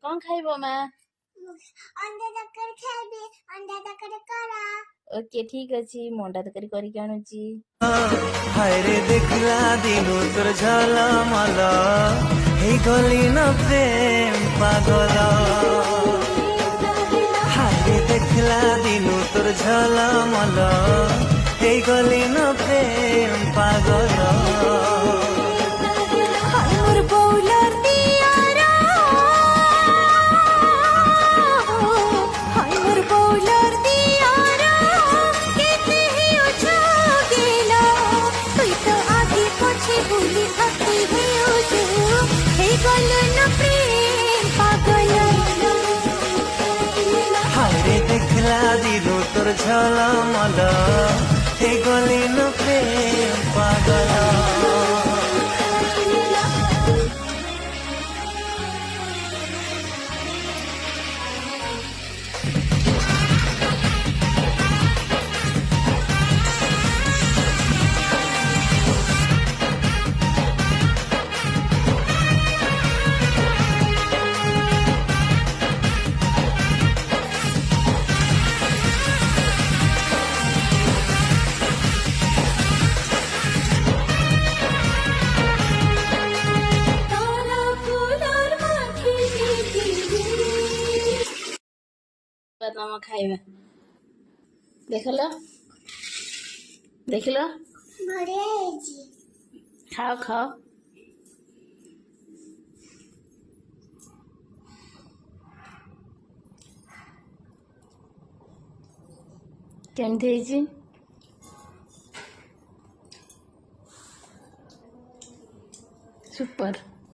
कौन खाइबो माँ? अंडा तरकारी खाइबे, अंडा तरकारी करा। ओके ठीक अछि, ମୁଁ ଅଣ୍ଡା ତରକାରୀ କରିକି ଆଣୁଛି। ହାୟରେ ଦେଖିଲା ଦିନୁ ତୋର ଝଲମଲ ହେଇଗଲି ନ ପ୍ରେମ ପାଗଲ। ହାୟରେ ଦେଖିଲା ଦିନୁ ତୋର ଝଲମଲ ହେଇଗଲି ନ ପ୍ରେମ ପାଗଲ। হায়রে দেখলা দিলু তোর ঝলমল ହେଇଗଲି ନ ପ୍ରେମ ପାଗଳ। ତମ ଖାଇବା ଦେଖିଲ ଦେଖିଲ ବଢିଆ ହେଇଛି। ଖାଅ ଖାଅ। କେମିତି ହେଇଛି? ସୁପର।